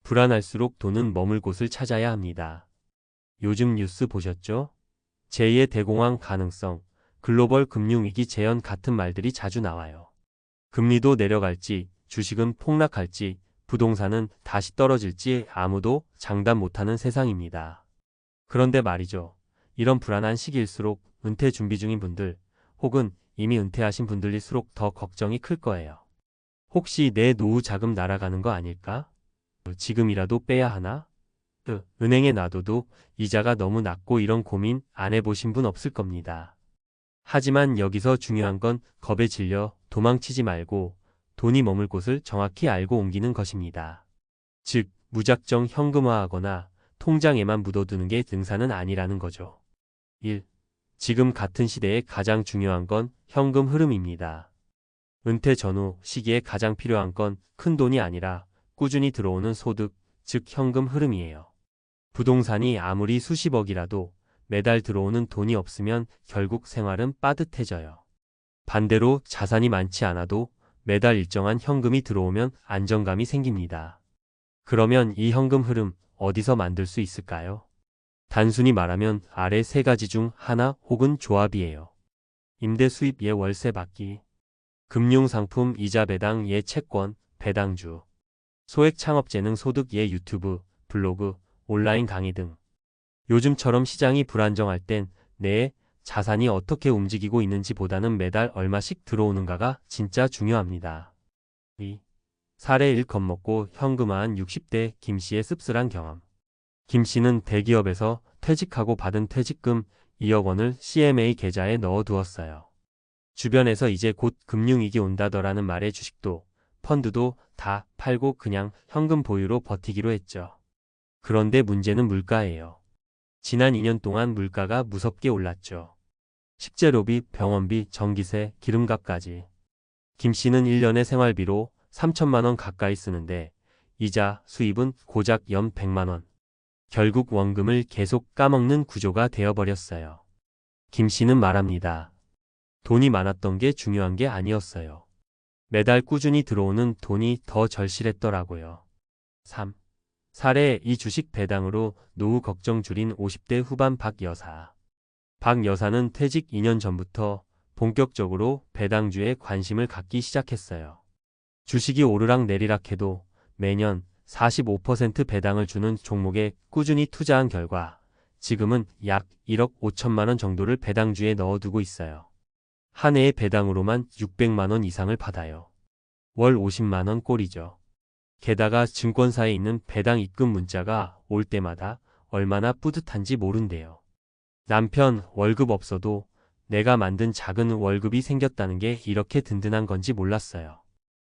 불안할수록 돈은 머물 곳을 찾아야 합니다. 요즘 뉴스 보셨죠? 제2의 대공황 가능성, 글로벌 금융위기 재현 같은 말들이 자주 나와요. 금리도 내려갈지, 주식은 폭락할지, 부동산은 다시 떨어질지 아무도 장담 못하는 세상입니다. 그런데 말이죠. 이런 불안한 시기일수록 은퇴 준비 중인 분들, 혹은 이미 은퇴하신 분들일수록 더 걱정이 클 거예요. 혹시 내 노후 자금 날아가는 거 아닐까? 지금이라도 빼야 하나? 은행에 놔둬도 이자가 너무 낮고 이런 고민 안 해보신 분 없을 겁니다. 하지만 여기서 중요한 건 겁에 질려 도망치지 말고 돈이 머물 곳을 정확히 알고 옮기는 것입니다. 즉, 무작정 현금화하거나 통장에만 묻어두는 게 등산은 아니라는 거죠. 1. 지금 같은 시대에 가장 중요한 건 현금 흐름입니다. 은퇴 전후 시기에 가장 필요한 건 큰 돈이 아니라 꾸준히 들어오는 소득, 즉 현금 흐름이에요. 부동산이 아무리 수십억이라도 매달 들어오는 돈이 없으면 결국 생활은 빠듯해져요. 반대로 자산이 많지 않아도 매달 일정한 현금이 들어오면 안정감이 생깁니다. 그러면 이 현금 흐름 어디서 만들 수 있을까요? 단순히 말하면 아래 세 가지 중 하나 혹은 조합이에요. 임대 수입 예 월세 받기, 금융상품 이자 배당 예 채권, 배당주, 소액 창업 재능 소득 예 유튜브, 블로그, 온라인 강의 등. 요즘처럼 시장이 불안정할 땐 내 자산이 어떻게 움직이고 있는지 보다는 매달 얼마씩 들어오는가가 진짜 중요합니다. 2. 사례 1 겁먹고 현금화한 60대 김씨의 씁쓸한 경험. 김씨는 대기업에서 퇴직하고 받은 퇴직금 2억 원을 CMA 계좌에 넣어두었어요. 주변에서 이제 곧 금융위기 온다더라는 말에 주식도 펀드도 다 팔고 그냥 현금 보유로 버티기로 했죠. 그런데 문제는 물가예요. 지난 2년 동안 물가가 무섭게 올랐죠. 식재료비, 병원비, 전기세, 기름값까지. 김씨는 1년에 생활비로 3천만 원 가까이 쓰는데 이자, 수입은 고작 연 100만 원. 결국 원금을 계속 까먹는 구조가 되어버렸어요. 김씨는 말합니다. 돈이 많았던 게 중요한 게 아니었어요. 매달 꾸준히 들어오는 돈이 더 절실했더라고요. 3. 사례 이 주식 배당으로 노후 걱정 줄인 50대 후반 박 여사. 박 여사는 퇴직 2년 전부터 본격적으로 배당주에 관심을 갖기 시작했어요. 주식이 오르락 내리락 해도 매년 45% 배당을 주는 종목에 꾸준히 투자한 결과 지금은 약 1억 5천만 원 정도를 배당주에 넣어두고 있어요. 한 해의 배당으로만 600만 원 이상을 받아요. 월 50만 원 꼴이죠. 게다가 증권사에 있는 배당 입금 문자가 올 때마다 얼마나 뿌듯한지 모른대요. 남편 월급 없어도 내가 만든 작은 월급이 생겼다는 게 이렇게 든든한 건지 몰랐어요.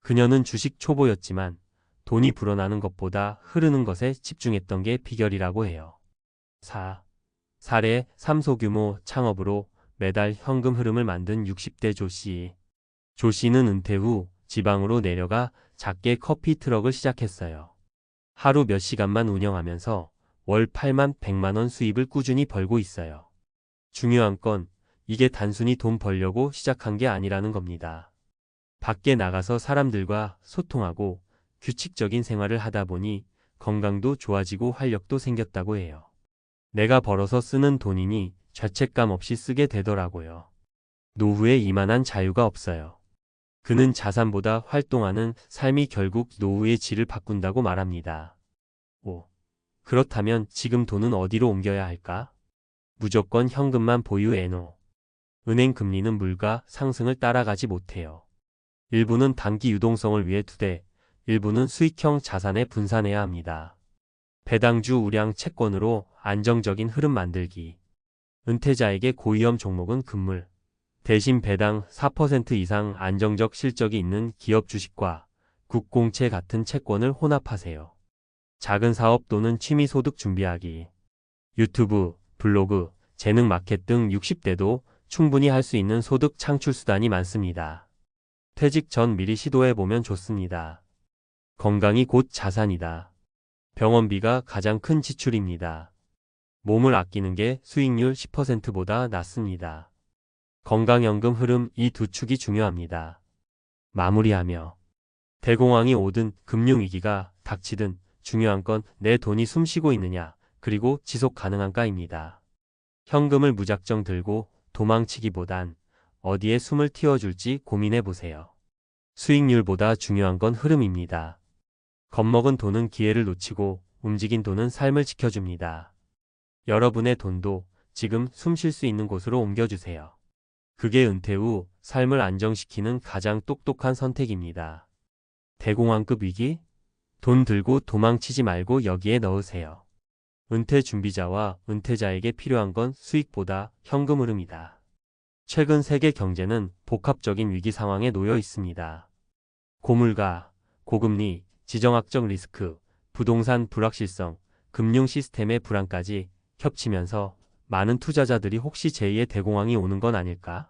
그녀는 주식 초보였지만 돈이 불어나는 것보다 흐르는 것에 집중했던 게 비결이라고 해요. 4. 사례 3 소규모 창업으로 매달 현금 흐름을 만든 60대 조 씨. 조 씨는 은퇴 후 지방으로 내려가 작게 커피 트럭을 시작했어요. 하루 몇 시간만 운영하면서 월 8만 100만 원 수입을 꾸준히 벌고 있어요. 중요한 건 이게 단순히 돈 벌려고 시작한 게 아니라는 겁니다. 밖에 나가서 사람들과 소통하고 규칙적인 생활을 하다 보니 건강도 좋아지고 활력도 생겼다고 해요. 내가 벌어서 쓰는 돈이니 죄책감 없이 쓰게 되더라고요. 노후에 이만한 자유가 없어요. 그는 자산보다 활동하는 삶이 결국 노후의 질을 바꾼다고 말합니다. 5. 그렇다면 지금 돈은 어디로 옮겨야 할까? 무조건 현금만 보유해노. 은행 금리는 물가 상승을 따라가지 못해요. 일부는 단기 유동성을 위해 두되 일부는 수익형 자산에 분산해야 합니다. 배당주 우량 채권으로 안정적인 흐름 만들기. 은퇴자에게 고위험 종목은 금물. 대신 배당 4% 이상 안정적 실적이 있는 기업 주식과 국공채 같은 채권을 혼합하세요. 작은 사업 또는 취미 소득 준비하기. 유튜브, 블로그, 재능 마켓 등 60대도 충분히 할 수 있는 소득 창출 수단이 많습니다. 퇴직 전 미리 시도해보면 좋습니다. 건강이 곧 자산이다. 병원비가 가장 큰 지출입니다. 몸을 아끼는 게 수익률 10%보다 낫습니다. 건강연금 흐름 이 두 축이 중요합니다. 마무리하며 대공황이 오든 금융위기가 닥치든 중요한 건 내 돈이 숨쉬고 있느냐, 그리고 지속 가능한가입니다. 현금을 무작정 들고 도망치기보단 어디에 숨을 틔워줄지 고민해 보세요. 수익률보다 중요한 건 흐름입니다. 겁먹은 돈은 기회를 놓치고 움직인 돈은 삶을 지켜줍니다. 여러분의 돈도 지금 숨 쉴 수 있는 곳으로 옮겨주세요. 그게 은퇴 후 삶을 안정시키는 가장 똑똑한 선택입니다. 대공황급 위기? 돈 들고 도망치지 말고 여기에 넣으세요. 은퇴 준비자와 은퇴자에게 필요한 건 수익보다 현금 흐름이다. 최근 세계 경제는 복합적인 위기 상황에 놓여 있습니다. 고물가, 고금리, 지정학적 리스크, 부동산 불확실성, 금융 시스템의 불안까지 겹치면서 많은 투자자들이 혹시 제2의 대공황이 오는 건 아닐까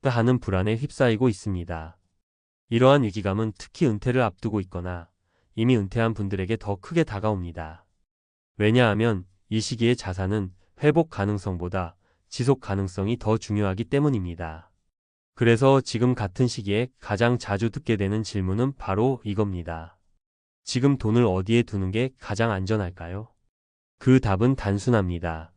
하는 불안에 휩싸이고 있습니다. 이러한 위기감은 특히 은퇴를 앞두고 있거나 이미 은퇴한 분들에게 더 크게 다가옵니다. 왜냐하면 이 시기의 자산은 회복 가능성보다 지속 가능성이 더 중요하기 때문입니다. 그래서 지금 같은 시기에 가장 자주 듣게 되는 질문은 바로 이겁니다. 지금 돈을 어디에 두는 게 가장 안전할까요? 그 답은 단순합니다.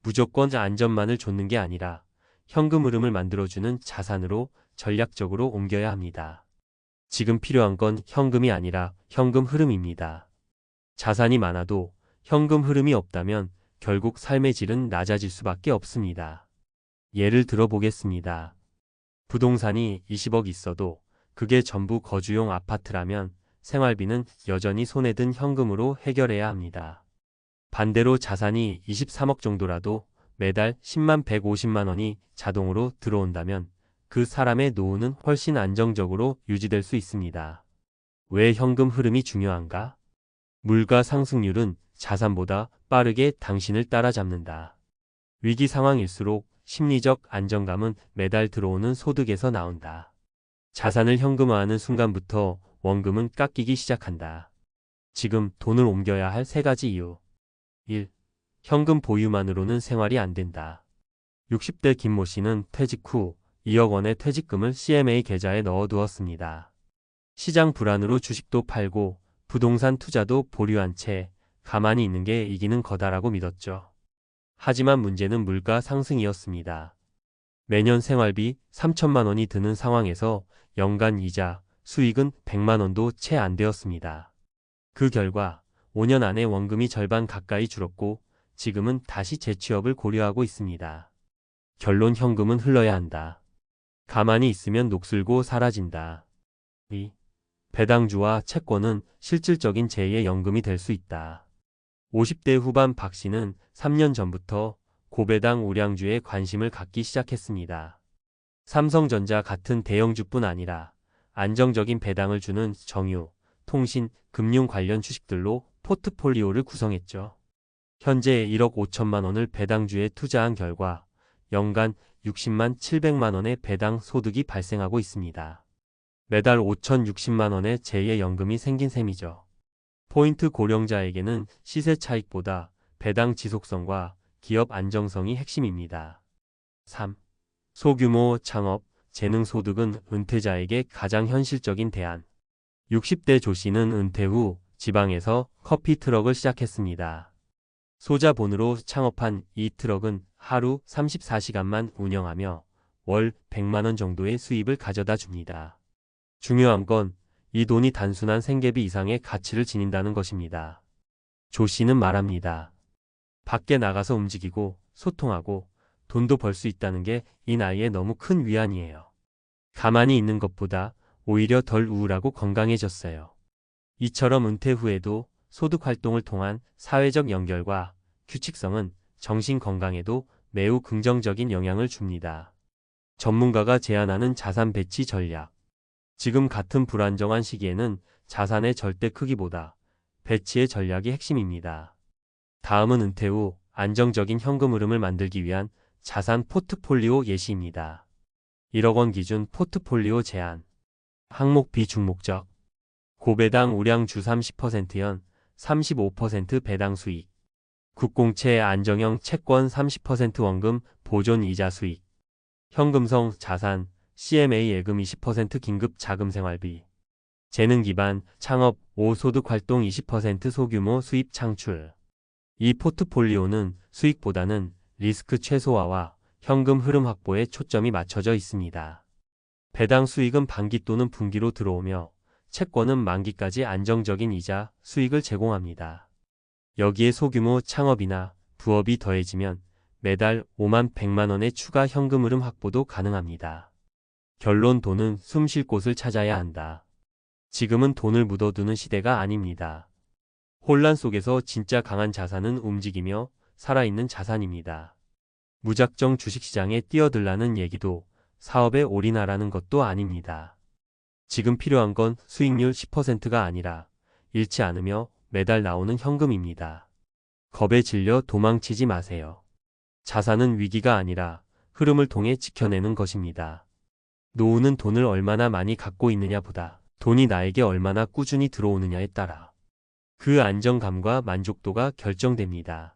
무조건 안전만을 좇는 게 아니라 현금 흐름을 만들어주는 자산으로 전략적으로 옮겨야 합니다. 지금 필요한 건 현금이 아니라 현금 흐름입니다. 자산이 많아도 현금 흐름이 없다면 결국 삶의 질은 낮아질 수밖에 없습니다. 예를 들어 보겠습니다. 부동산이 20억 있어도 그게 전부 거주용 아파트라면 생활비는 여전히 손에 든 현금으로 해결해야 합니다. 반대로 자산이 23억 정도라도 매달 10만 150만 원이 자동으로 들어온다면 그 사람의 노후는 훨씬 안정적으로 유지될 수 있습니다. 왜 현금 흐름이 중요한가? 물가 상승률은 자산보다 빠르게 당신을 따라잡는다. 위기 상황일수록 심리적 안정감은 매달 들어오는 소득에서 나온다. 자산을 현금화하는 순간부터 원금은 깎이기 시작한다. 지금 돈을 옮겨야 할 3가지 이유. 1. 현금 보유만으로는 생활이 안 된다. 60대 김모 씨는 퇴직 후 2억 원의 퇴직금을 CMA 계좌에 넣어두었습니다. 시장 불안으로 주식도 팔고 부동산 투자도 보류한 채 가만히 있는 게 이기는 거다라고 믿었죠. 하지만 문제는 물가 상승이었습니다. 매년 생활비 3천만 원이 드는 상황에서 연간 이자, 수익은 100만 원도 채 안 되었습니다. 그 결과 5년 안에 원금이 절반 가까이 줄었고 지금은 다시 재취업을 고려하고 있습니다. 결론 현금은 흘러야 한다. 가만히 있으면 녹슬고 사라진다. 2. 배당주와 채권은 실질적인 제2의 연금이 될 수 있다. 50대 후반 박 씨는 3년 전부터 고배당 우량주에 관심을 갖기 시작했습니다. 삼성전자 같은 대형주뿐 아니라 안정적인 배당을 주는 정유, 통신, 금융 관련 주식들로 포트폴리오를 구성했죠. 현재 1억 5천만 원을 배당주에 투자한 결과 연간 60만 700만 원의 배당 소득이 발생하고 있습니다. 매달 5,060만 원의 제2의 연금이 생긴 셈이죠. 포인트 고령자에게는 시세 차익보다 배당 지속성과 기업 안정성이 핵심입니다. 3. 소규모 창업, 재능 소득은 은퇴자에게 가장 현실적인 대안. 60대 조 씨는 은퇴 후 지방에서 커피 트럭을 시작했습니다. 소자본으로 창업한 이 트럭은 하루 34시간만 운영하며 월 100만 원 정도의 수입을 가져다 줍니다. 중요한 건 이 돈이 단순한 생계비 이상의 가치를 지닌다는 것입니다. 조 씨는 말합니다. 밖에 나가서 움직이고 소통하고 돈도 벌 수 있다는 게 이 나이에 너무 큰 위안이에요. 가만히 있는 것보다 오히려 덜 우울하고 건강해졌어요. 이처럼 은퇴 후에도 소득 활동을 통한 사회적 연결과 규칙성은 정신 건강에도 매우 긍정적인 영향을 줍니다. 전문가가 제안하는 자산 배치 전략. 지금 같은 불안정한 시기에는 자산의 절대 크기보다 배치의 전략이 핵심입니다. 다음은 은퇴 후 안정적인 현금 흐름을 만들기 위한 자산 포트폴리오 예시입니다. 1억 원 기준 포트폴리오 제한. 항목 비중목적. 고배당 우량주 30%연 35% 배당 수익. 국공채 안정형 채권 30% 원금 보존 이자 수익. 현금성 자산 CMA 예금 20% 긴급 자금 생활비. 재능 기반 창업 5 소득 활동 20% 소규모 수입 창출. 이 포트폴리오는 수익보다는 리스크 최소화와 현금 흐름 확보에 초점이 맞춰져 있습니다. 배당 수익은 반기 또는 분기로 들어오며 채권은 만기까지 안정적인 이자 수익을 제공합니다. 여기에 소규모 창업이나 부업이 더해지면 매달 5만 100만 원의 추가 현금 흐름 확보도 가능합니다. 결론 돈은 숨 쉴 곳을 찾아야 한다. 지금은 돈을 묻어두는 시대가 아닙니다. 혼란 속에서 진짜 강한 자산은 움직이며 살아있는 자산입니다. 무작정 주식시장에 뛰어들라는 얘기도 사업에 올인하라는 것도 아닙니다. 지금 필요한 건 수익률 10%가 아니라 잃지 않으며 매달 나오는 현금입니다. 겁에 질려 도망치지 마세요. 자산은 위기가 아니라 흐름을 통해 지켜내는 것입니다. 노후는 돈을 얼마나 많이 갖고 있느냐보다 돈이 나에게 얼마나 꾸준히 들어오느냐에 따라 그 안정감과 만족도가 결정됩니다.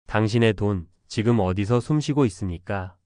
당신의 돈, 지금 어디서 숨쉬고 있습니까?